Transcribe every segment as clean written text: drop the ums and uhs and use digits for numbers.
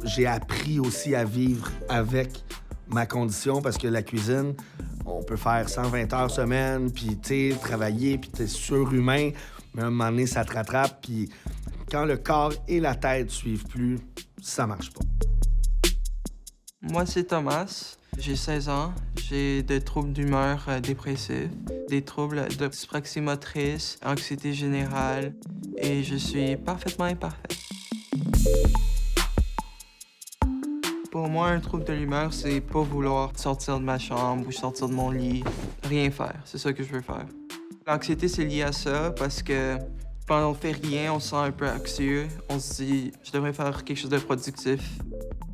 J'ai appris aussi à vivre avec ma condition parce que la cuisine, on peut faire 120 heures semaine, puis tu sais, travailler, puis t'es surhumain, mais à un moment donné, ça te rattrape, puis quand le corps et la tête suivent plus, ça marche pas. Moi, c'est Thomas. J'ai 16 ans. J'ai des troubles d'humeur dépressifs, des troubles de dyspraxie motrice, anxiété générale, et je suis parfaitement imparfait. Pour moi, un trouble de l'humeur, c'est pas vouloir sortir de ma chambre ou sortir de mon lit, rien faire. C'est ça que je veux faire. L'anxiété, c'est lié à ça parce que quand on fait rien, on se sent un peu anxieux. On se dit, je devrais faire quelque chose de productif.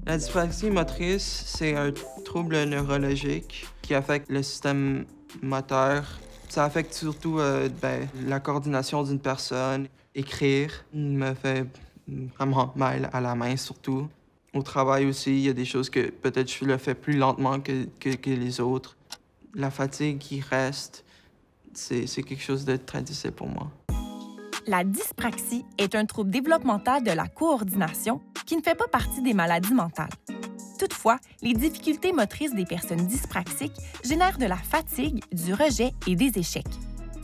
La dyspraxie motrice, c'est un trouble neurologique qui affecte le système moteur. Ça affecte surtout la coordination d'une personne. Écrire me fait vraiment mal à la main, surtout. Au travail aussi, il y a des choses que peut-être je le fais plus lentement que les autres. La fatigue qui reste, c'est quelque chose de très difficile pour moi. La dyspraxie est un trouble développemental de la coordination qui ne fait pas partie des maladies mentales. Toutefois, les difficultés motrices des personnes dyspraxiques génèrent de la fatigue, du rejet et des échecs.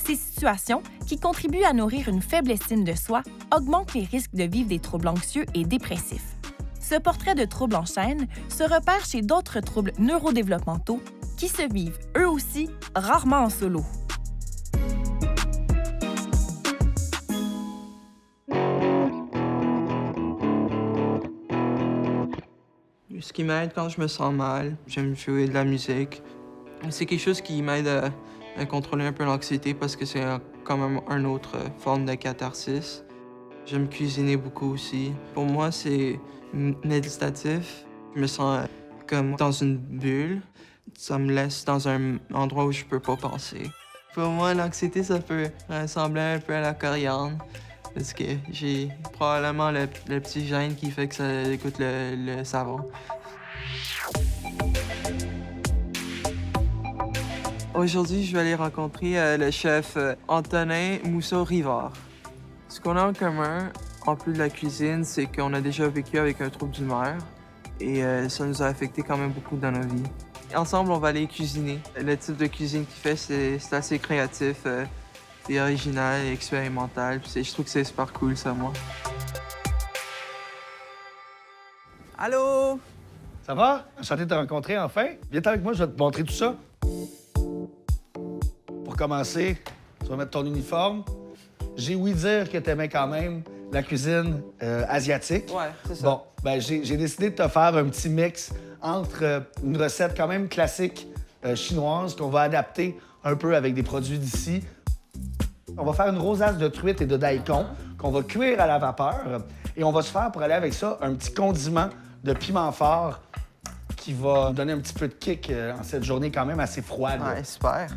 Ces situations, qui contribuent à nourrir une faible estime de soi, augmentent les risques de vivre des troubles anxieux et dépressifs. Ce portrait de troubles en chaîne se repère chez d'autres troubles neurodéveloppementaux qui se vivent, eux aussi, rarement en solo. Ce qui m'aide quand je me sens mal, j'aime jouer de la musique. C'est quelque chose qui m'aide à contrôler un peu l'anxiété parce que c'est quand même une autre forme de catharsis. J'aime cuisiner beaucoup aussi. Pour moi, c'est méditatif. Je me sens comme dans une bulle. Ça me laisse dans un endroit où je peux pas penser. Pour moi, l'anxiété, ça peut ressembler un peu à la coriandre. Parce que j'ai probablement le petit gène qui fait que ça écoute le savon. Aujourd'hui, je vais aller rencontrer le chef Antonin Mousseau-Rivard. Ce qu'on a en commun, en plus de la cuisine, c'est qu'on a déjà vécu avec un trouble d'humeur et ça nous a affecté quand même beaucoup dans nos vies. Ensemble, on va aller cuisiner. Le type de cuisine qu'il fait, c'est assez créatif. C'est original et expérimental. Puis je trouve que c'est super cool, ça, moi. Allô? Ça va? Enchanté de te rencontrer enfin. Viens avec moi, je vais te montrer tout ça. Pour commencer, tu vas mettre ton uniforme. J'ai ouï dire que tu aimais quand même la cuisine asiatique. Ouais, c'est ça. Bon, ben j'ai décidé de te faire un petit mix entre une recette quand même classique chinoise qu'on va adapter un peu avec des produits d'ici. On va faire une rosace de truite et de daikon qu'on va cuire à la vapeur. Et on va se faire, pour aller avec ça, un petit condiment de piment fort qui va donner un petit peu de kick en cette journée quand même assez froide. Ouais, super.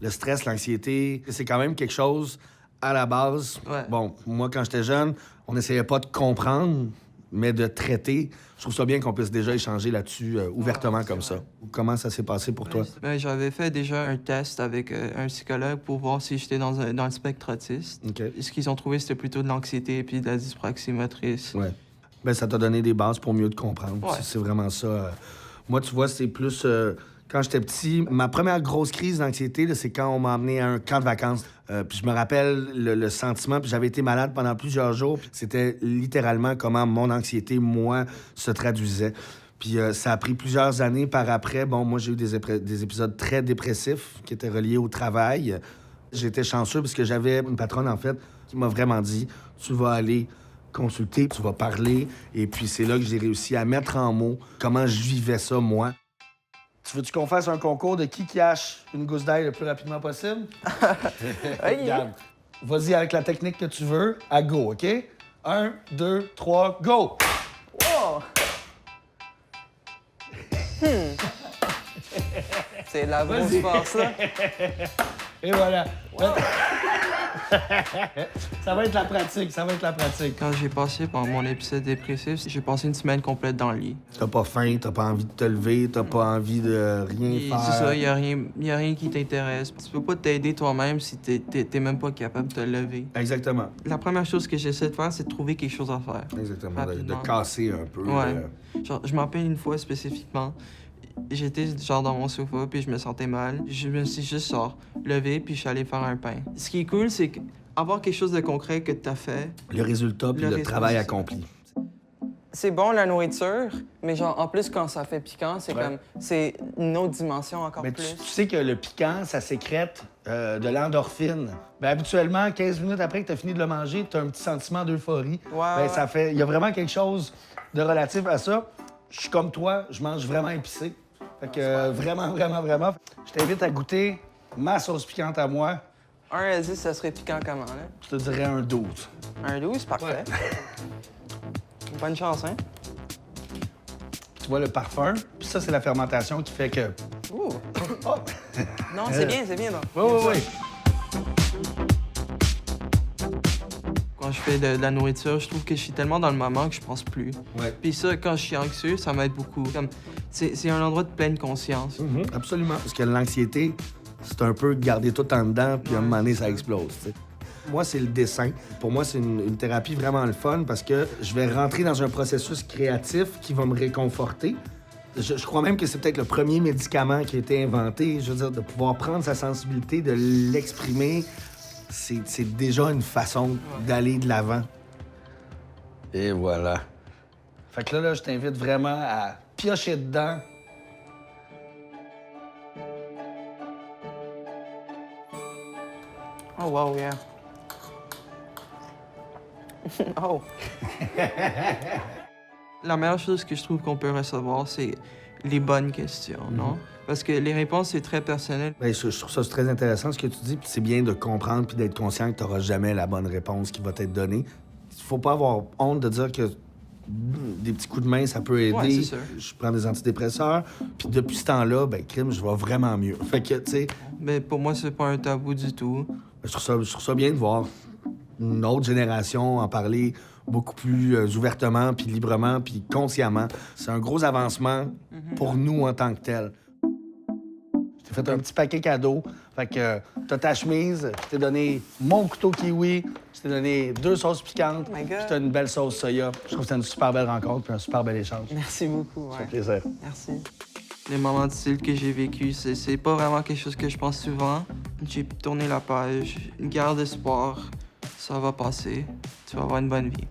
Le stress, l'anxiété, c'est quand même quelque chose à la base. Ouais. Bon, moi, quand j'étais jeune, on n'essayait pas de comprendre, mais de traiter. Je trouve ça bien qu'on puisse déjà échanger là-dessus ouvertement comme ça. Comment ça s'est passé pour toi? Ben, j'avais fait déjà un test avec un psychologue pour voir si j'étais dans le spectre autiste. OK. Et ce qu'ils ont trouvé, c'était plutôt de l'anxiété et puis de la dyspraxie motrice. Ouais. Ben, ça t'a donné des bases pour mieux te comprendre. Ouais. C'est vraiment ça. Moi, tu vois, c'est plus... quand j'étais petit, ma première grosse crise d'anxiété, là, c'est quand on m'a emmené à un camp de vacances. Puis je me rappelle le sentiment, puis j'avais été malade pendant plusieurs jours. C'était littéralement comment mon anxiété, moi, se traduisait. Puis ça a pris plusieurs années par après. Bon, moi, j'ai eu des épisodes très dépressifs qui étaient reliés au travail. J'étais chanceux parce que j'avais une patronne, en fait, qui m'a vraiment dit « Tu vas aller consulter, tu vas parler. » Et puis c'est là que j'ai réussi à mettre en mots comment je vivais ça, moi. Tu veux-tu qu'on fasse un concours de qui hache une gousse d'ail le plus rapidement possible? Regarde. Vas-y avec la technique que tu veux. À go, OK? 1, 2, 3, go! Wow! C'est la grosse Vas-y. force, là. Et voilà. Wow. Ça va être la pratique, ça va être la pratique. Quand j'ai passé par mon épisode dépressif, j'ai passé une semaine complète dans le lit. T'as pas faim, t'as pas envie de te lever, t'as pas envie de rien Et faire. c'est ça, y a rien qui t'intéresse. Tu peux pas t'aider toi-même si t'es même pas capable de te lever. Exactement. La première chose que j'essaie de faire, c'est de trouver quelque chose à faire. Exactement. De Rapidement. casser un peu. Ouais. Genre, je m'en rappelle une fois spécifiquement. J'étais genre dans mon sofa, puis je me sentais mal. Je me suis juste levé, puis je suis allé faire un pain. Ce qui est cool, c'est avoir quelque chose de concret que t'as fait. Le résultat puis le résultat, travail c'est ça. accompli. C'est bon la nourriture, mais genre en plus quand ça fait piquant, c'est Ouais. comme c'est une autre dimension encore Mais plus. tu sais que le piquant, ça sécrète de l'endorphine. Ben, habituellement, 15 minutes après que tu as fini de le manger, tu as un petit sentiment d'euphorie. Ouais, Ben, ouais. ça fait. Il y a vraiment quelque chose de relatif à ça. Je suis comme toi, je mange vraiment épicé. Fait que vraiment, vraiment, vraiment. Je t'invite à goûter ma sauce piquante à moi. 1 à 10, ça serait piquant comment, là? Je te dirais un 12. Un 12, parfait. Bonne chance, hein? Tu vois le parfum, puis ça, c'est la fermentation qui fait que. Ouh! Oh! Non, c'est bien, donc. Oui, oui, oui. Quand je fais de la nourriture, je trouve que je suis tellement dans le moment que je pense plus. Ouais. Puis ça, quand je suis anxieux, ça m'aide beaucoup. Comme, c'est un endroit de pleine conscience. Absolument. Parce que l'anxiété, c'est un peu garder tout en dedans, puis à un moment donné, ça explose. Tu sais. Moi, c'est le dessin. Pour moi, c'est une thérapie vraiment le fun parce que je vais rentrer dans un processus créatif qui va me réconforter. Je crois même que c'est peut-être le premier médicament qui a été inventé. Je veux dire, de pouvoir prendre sa sensibilité, de l'exprimer, c'est déjà une façon d'aller de l'avant. Et voilà. Fait que là, je t'invite vraiment à piocher dedans. Oh, wow, yeah. Oh! La meilleure chose que je trouve qu'on peut recevoir, c'est les bonnes questions, non? Parce que les réponses, c'est très personnel. Bien, je trouve ça très intéressant ce que tu dis, puis c'est bien de comprendre puis d'être conscient que tu n'auras jamais la bonne réponse qui va t'être donnée. Il faut pas avoir honte de dire que des petits coups de main, ça peut aider. Ouais, c'est sûr. Je prends des antidépresseurs, puis depuis ce temps-là, ben crime, je vais vraiment mieux. Fait que, tu sais, Mais pour moi, c'est pas un tabou du tout. je trouve ça bien de voir une autre génération en parler beaucoup plus ouvertement, puis librement, puis consciemment. C'est un gros avancement pour nous en tant que tel. Je t'ai fait un petit paquet cadeau. Fait que t'as ta chemise, je t'ai donné mon couteau kiwi, je t'ai donné 2 sauces piquantes, Oh my God. puis t'as une belle sauce soya. Je trouve que c'est une super belle rencontre puis un super bel échange. Merci beaucoup, Ça fait ouais. plaisir. Merci. Les moments difficiles que j'ai vécus, c'est pas vraiment quelque chose que je pense souvent. J'ai tourné la page, garde espoir, ça va passer, tu vas avoir une bonne vie.